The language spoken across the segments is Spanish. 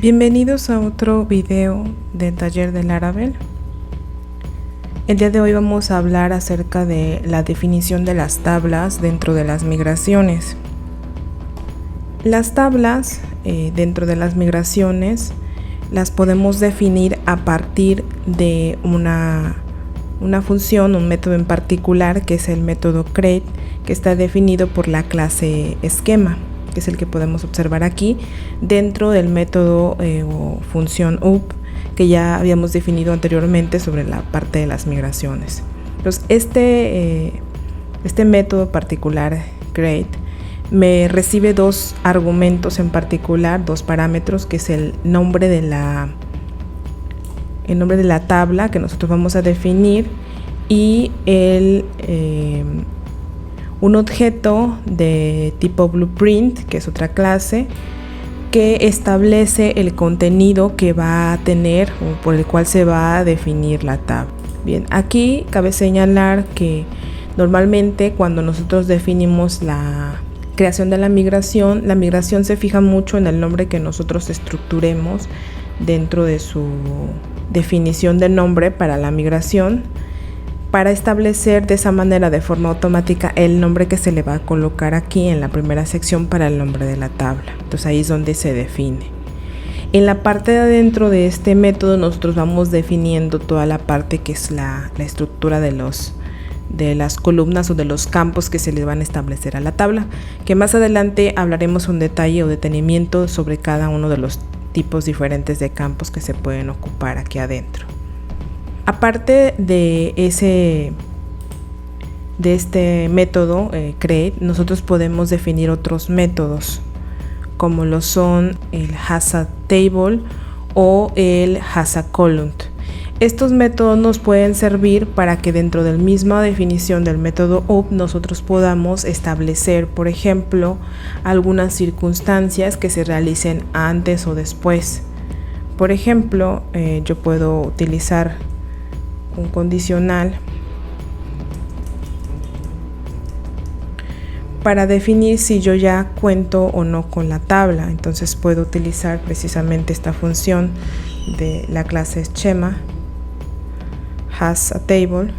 Bienvenidos a otro video del taller de Laravel. El día de hoy vamos a hablar acerca de la definición de las tablas dentro de las migraciones. Las tablas dentro de las migraciones las podemos definir a partir de una función, un método en particular, que es el método create, que está definido por la clase esquema, que es el que podemos observar aquí dentro del método o función up que ya habíamos definido anteriormente sobre la parte de las migraciones. Entonces este método particular create me recibe dos argumentos en particular, dos parámetros, que es el nombre de la tabla que nosotros vamos a definir y un objeto de tipo blueprint, que es otra clase, que establece el contenido que va a tener o por el cual se va a definir la tabla. Bien, aquí cabe señalar que normalmente cuando nosotros definimos la creación de la migración se fija mucho en el nombre que nosotros estructuremos dentro de su definición de nombre para la migración, para establecer de esa manera, de forma automática, el nombre que se le va a colocar aquí en la primera sección para el nombre de la tabla. Entonces ahí es donde se define. En la parte de adentro de este método nosotros vamos definiendo toda la parte que es la estructura de las columnas o de los campos que se le van a establecer a la tabla, que más adelante hablaremos un detalle o detenimiento sobre cada uno de los tipos diferentes de campos que se pueden ocupar aquí adentro. Aparte de este método create, nosotros podemos definir otros métodos, como lo son el hasAtable o el hasAcolumn. Estos métodos nos pueden servir para que dentro de la misma definición del método up nosotros podamos establecer, por ejemplo, algunas circunstancias que se realicen antes o después. Por ejemplo, yo puedo utilizar un condicional para definir si yo ya cuento o no con la tabla. Entonces puedo utilizar precisamente esta función de la clase schema hasAtable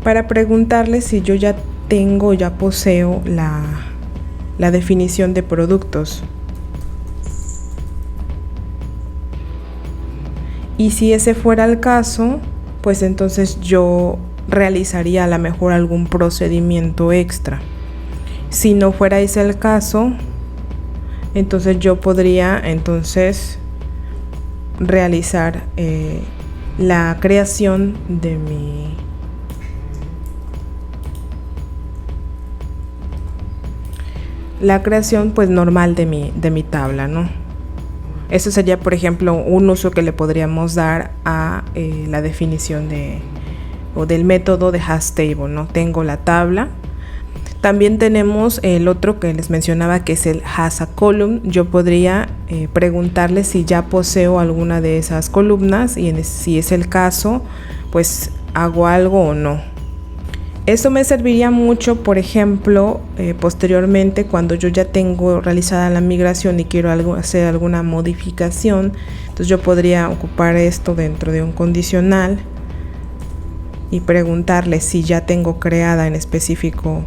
para preguntarle si yo ya tengo, ya poseo la definición de productos. Y si ese fuera el caso, pues entonces yo realizaría a lo mejor algún procedimiento extra. Si no fuera ese el caso, entonces yo podría realizar la creación de pues normal de mi tabla, ¿no? Eso sería, por ejemplo, un uso que le podríamos dar a la definición del método de hasTable, ¿no? Tengo la tabla. También tenemos el otro que les mencionaba, que es el hasAcolumn. Yo podría preguntarle si ya poseo alguna de esas columnas y si es el caso, pues hago algo o no. Esto me serviría mucho, por ejemplo, posteriormente cuando yo ya tengo realizada la migración y quiero hacer alguna modificación. Entonces yo podría ocupar esto dentro de un condicional y preguntarle si ya tengo creada en específico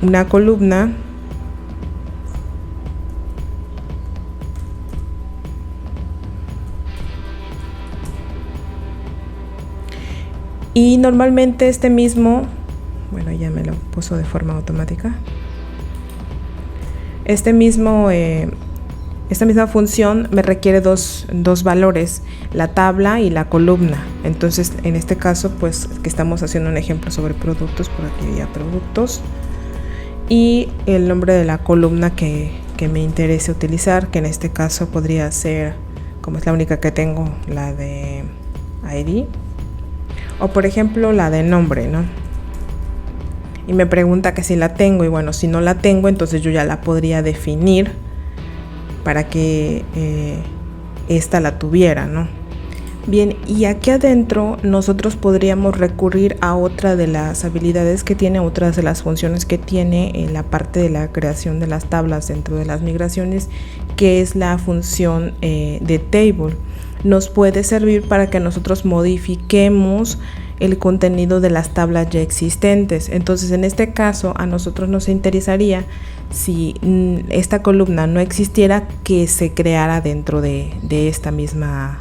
una columna. Y normalmente este mismo, bueno, ya me lo puso de forma automática. Esta misma función me requiere dos valores, la tabla y la columna. Entonces, en este caso, pues que estamos haciendo un ejemplo sobre productos, por aquí ya productos, y el nombre de la columna que me interese utilizar, que en este caso podría ser, como es la única que tengo, la de ID. O por ejemplo la de nombre, ¿no? Y me pregunta que si la tengo, y bueno, si no la tengo, entonces yo ya la podría definir para que esta la tuviera, ¿no? Bien, y aquí adentro nosotros podríamos recurrir a otra de las habilidades que tiene, otras de las funciones que tiene en la parte de la creación de las tablas dentro de las migraciones, que es la función de table. Nos puede servir para que nosotros modifiquemos el contenido de las tablas ya existentes. Entonces, en este caso, a nosotros nos interesaría, si esta columna no existiera, que se creara dentro de esta misma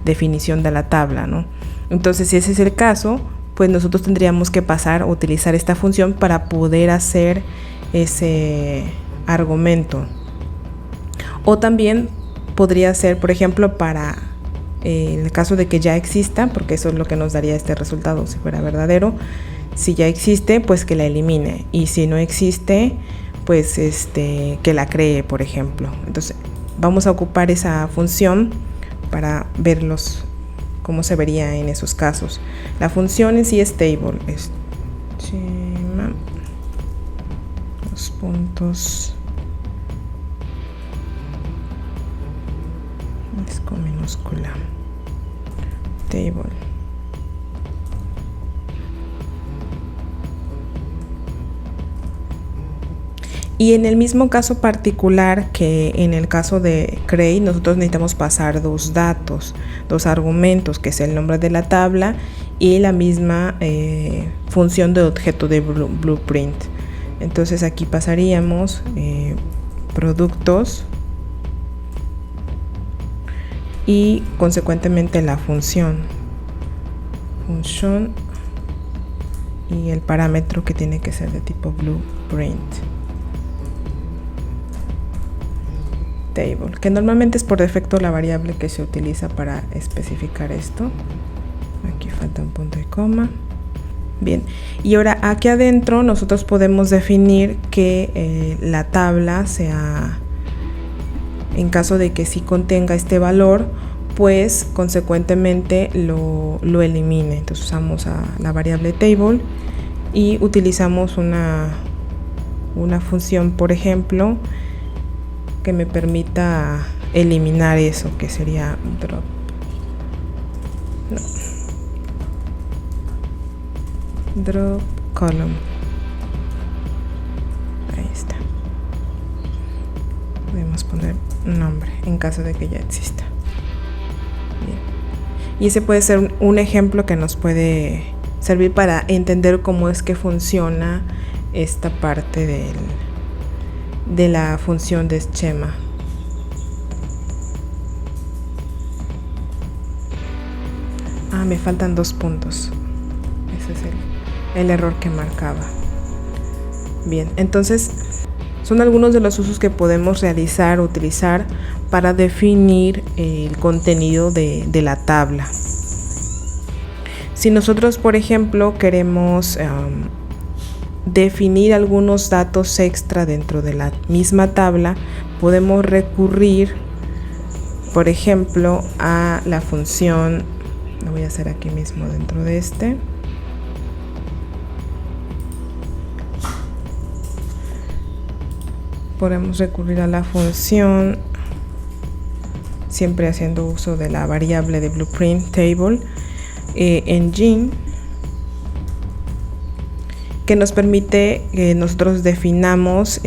definición de la tabla, ¿no? Entonces, si ese es el caso, pues nosotros tendríamos que pasar a utilizar esta función para poder hacer ese argumento. O también podría ser, por ejemplo, para en el caso de que ya exista, porque eso es lo que nos daría este resultado si fuera verdadero. Si ya existe, pues que la elimine, y si no existe, pues que la cree, por ejemplo. Entonces vamos a ocupar esa función para verlos cómo se vería en esos casos. La función en sí es table, es los puntos es con minúscula, table. Y en el mismo caso particular que en el caso de Cray, nosotros necesitamos pasar dos datos, dos argumentos, que es el nombre de la tabla y la misma función de objeto de Blueprint. Entonces aquí pasaríamos productos y consecuentemente la función y el parámetro que tiene que ser de tipo Blueprint. Table, que normalmente es por defecto la variable que se utiliza para especificar esto. Aquí falta un punto y coma. Bien, y ahora aquí adentro nosotros podemos definir que la tabla sea, en caso de que sí contenga este valor, pues consecuentemente lo elimine. Entonces usamos la variable table y utilizamos una función, por ejemplo, que me permita eliminar eso, que sería drop column. Ahí está. Podemos poner un nombre en caso de que ya exista. Bien. Y ese puede ser un ejemplo que nos puede servir para entender cómo es que funciona esta parte de la función de schema. Me faltan 2 puntos. Ese es el error que marcaba. Bien, entonces son algunos de los usos que podemos realizar, utilizar para definir el contenido de la tabla. Si nosotros, por ejemplo, queremos definir algunos datos extra dentro de la misma tabla, podemos recurrir, por ejemplo, a la función, lo voy a hacer aquí mismo dentro de podemos recurrir a la función, siempre haciendo uso de la variable de Blueprint Table, engine, que nos permite que nosotros definamos,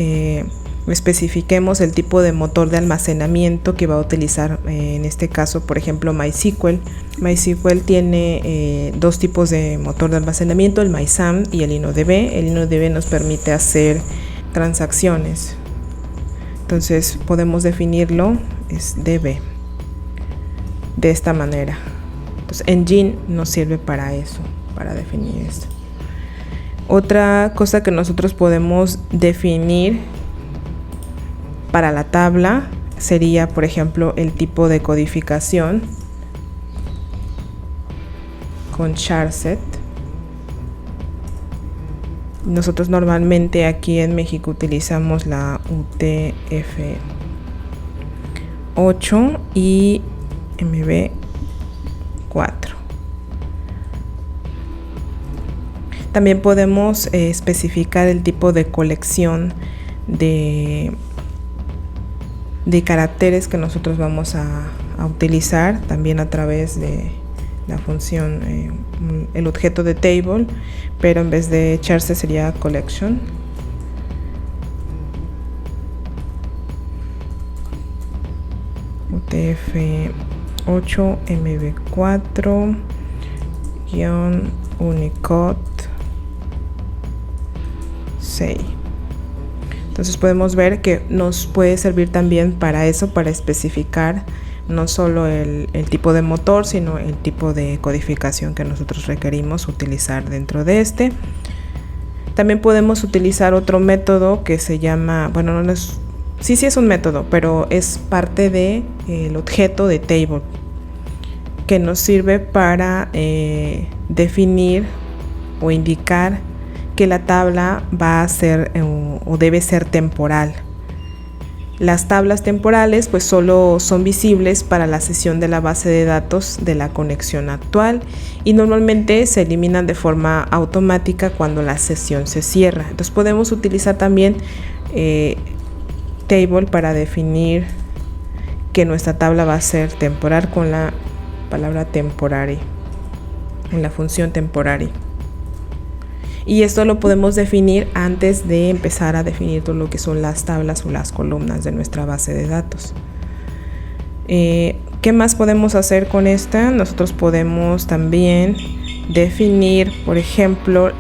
especifiquemos el tipo de motor de almacenamiento que va a utilizar, en este caso, por ejemplo, MySQL. MySQL tiene 2 tipos de motor de almacenamiento, el MySAM y el InnoDB. El InnoDB nos permite hacer transacciones. Entonces podemos definirlo, es DB, de esta manera. Entonces engine nos sirve para eso, para definir esto. Otra cosa que nosotros podemos definir para la tabla sería, por ejemplo, el tipo de codificación con charset. Nosotros normalmente aquí en México utilizamos la UTF-8 y MB4. También podemos especificar el tipo de colección de caracteres que nosotros vamos a utilizar, también a través de la función, el objeto de table, pero en vez de echarse sería collection. UTF-8 MB4 Unicode 6. Entonces podemos ver que nos puede servir también para eso, para especificar no solo el tipo de motor, sino el tipo de codificación que nosotros requerimos utilizar dentro de este. También podemos utilizar otro método que se llama, bueno, no es, sí es un método, pero es parte de el objeto de table, que nos sirve para definir o indicar que la tabla va a ser o debe ser temporal. Las tablas temporales pues solo son visibles para la sesión de la base de datos de la conexión actual y normalmente se eliminan de forma automática cuando la sesión se cierra. Entonces podemos utilizar también table para definir que nuestra tabla va a ser temporal con la palabra temporary, en la función temporary. Y esto lo podemos definir antes de empezar a definir todo lo que son las tablas o las columnas de nuestra base de datos. ¿Qué más podemos hacer con esta? Nosotros podemos también definir, por ejemplo,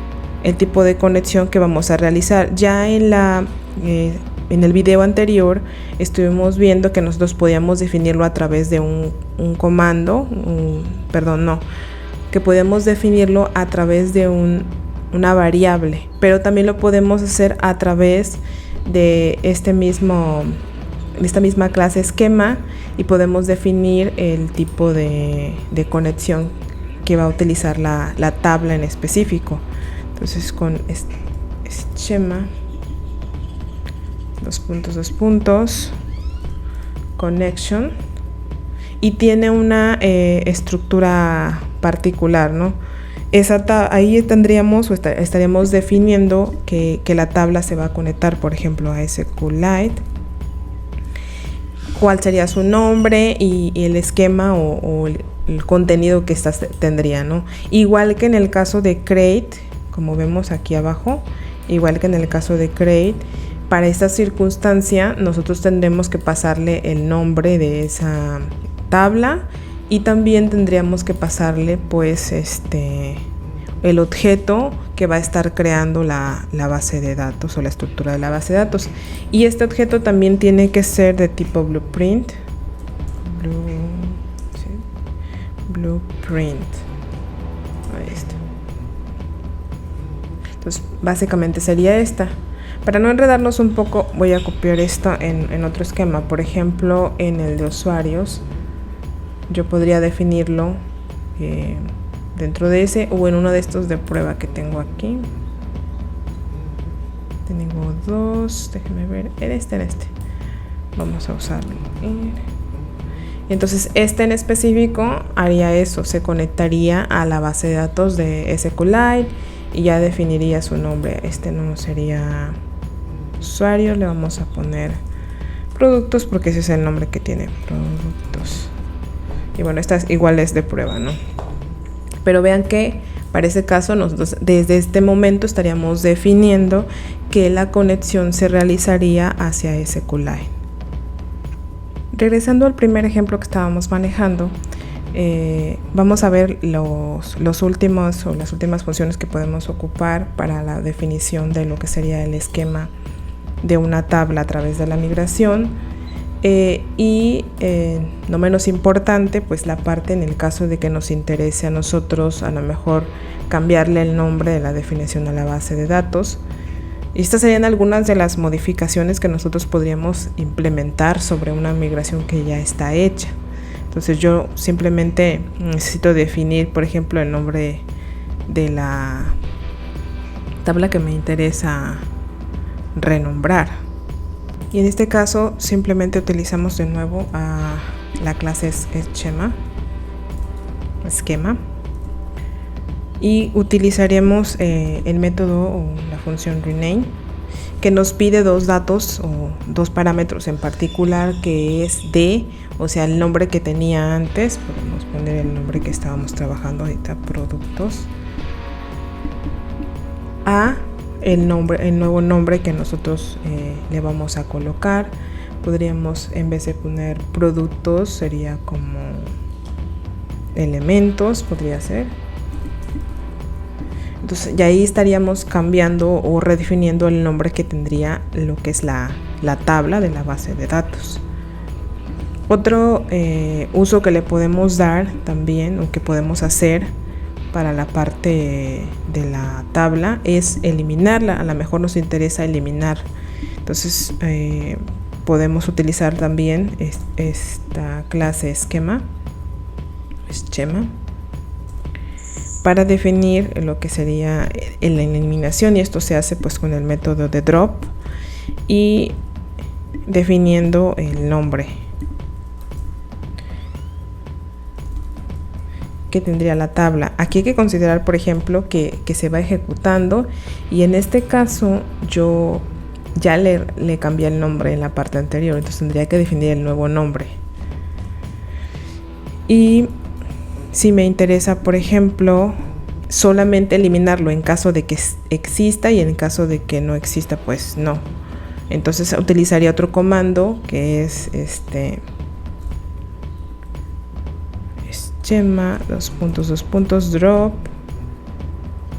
el tipo de conexión que vamos a realizar. Ya en el video anterior estuvimos viendo que nosotros podíamos definirlo a través de un comando, que podemos definirlo a través de una variable, pero también lo podemos hacer a través de esta misma clase esquema y podemos definir el tipo de conexión que va a utilizar la tabla en específico. Entonces con schema dos puntos connection, y tiene una estructura particular, ¿no? Ahí tendríamos o estaríamos definiendo que la tabla se va a conectar, por ejemplo, a SQLite, cuál sería su nombre y el esquema o el contenido que tendría, ¿no? Igual que en el caso de create, como vemos aquí abajo, para esta circunstancia nosotros tendremos que pasarle el nombre de esa tabla y también tendríamos que pasarle pues el objeto que va a estar creando la base de datos o la estructura de la base de datos, y este objeto también tiene que ser de tipo blueprint. Ahí está. Entonces básicamente sería esta. Para no enredarnos un poco, voy a copiar esto en otro esquema. Por ejemplo, en el de usuarios yo podría definirlo dentro de ese o en uno de estos de prueba que tengo aquí. Tengo dos, déjenme ver, en este. Vamos a usarlo. Y entonces este en específico haría eso, se conectaría a la base de datos de SQLite y ya definiría su nombre. Este no sería usuario, le vamos a poner productos porque ese es el nombre que tiene, productos. Y bueno, esta igual es de prueba, ¿no? Pero vean que para ese caso nosotros desde este momento estaríamos definiendo que la conexión se realizaría hacia SQLite. Regresando al primer ejemplo que estábamos manejando, vamos a ver las últimas funciones que podemos ocupar para la definición de lo que sería el esquema de una tabla a través de la migración. No menos importante, pues la parte en el caso de que nos interese a nosotros a lo mejor cambiarle el nombre de la definición a la base de datos. Y estas serían algunas de las modificaciones que nosotros podríamos implementar sobre una migración que ya está hecha. Entonces yo simplemente necesito definir, por ejemplo, el nombre de la tabla que me interesa renombrar. Y en este caso simplemente utilizamos de nuevo a la clase esquema y utilizaremos el método o la función rename, que nos pide dos datos o dos parámetros en particular, que es D, o sea, el nombre que tenía antes. Podemos poner el nombre que estábamos trabajando ahorita, productos, a el nuevo nombre que nosotros le vamos a colocar. Podríamos, en vez de poner productos, sería como elementos, podría ser. Entonces, ya ahí estaríamos cambiando o redefiniendo el nombre que tendría lo que es la tabla de la base de datos. Otro uso que le podemos dar también, o que podemos hacer para la parte de la tabla, es eliminarla. A lo mejor nos interesa eliminar. Entonces, podemos utilizar también esta clase schema para definir lo que sería la eliminación, y esto se hace pues con el método de drop y definiendo el nombre que tendría la tabla. Aquí hay que considerar, por ejemplo, que se va ejecutando, y en este caso yo ya le cambié el nombre en la parte anterior, entonces tendría que definir el nuevo nombre. Y si me interesa, por ejemplo, solamente eliminarlo en caso de que exista, y en caso de que no exista, pues no. Entonces utilizaría otro comando que es schema drop,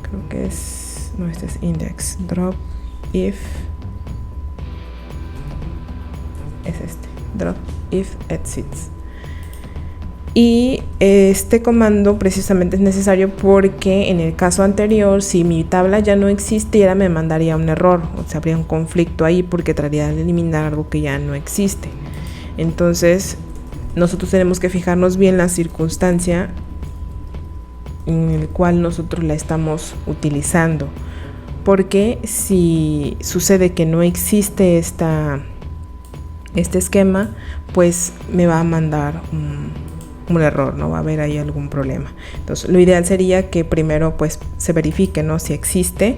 creo que es, no, este es index, drop if, es drop if exits. Y este comando precisamente es necesario porque en el caso anterior, si mi tabla ya no existiera, me mandaría un error, o sea, habría un conflicto ahí porque trataría de eliminar algo que ya no existe. Entonces, nosotros tenemos que fijarnos bien la circunstancia en el cual nosotros la estamos utilizando, porque si sucede que no existe este esquema, pues me va a mandar un error, no va a haber ahí algún problema. Entonces, lo ideal sería que primero pues se verifique, ¿no?, si existe,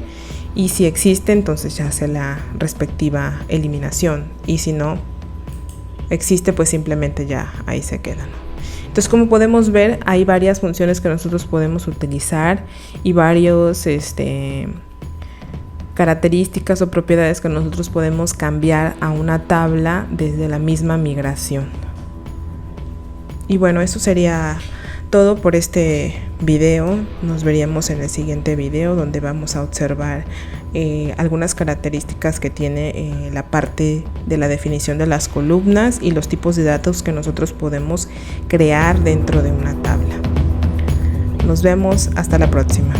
y si existe, entonces ya hace la respectiva eliminación, y si no existe, pues simplemente ya ahí se queda, ¿no? Entonces, como podemos ver, hay varias funciones que nosotros podemos utilizar y varios características o propiedades que nosotros podemos cambiar a una tabla desde la misma migración. Y bueno, eso sería todo por este video. Nos veríamos en el siguiente video, donde vamos a observar algunas características que tiene la parte de la definición de las columnas y los tipos de datos que nosotros podemos crear dentro de una tabla. Nos vemos, hasta la próxima.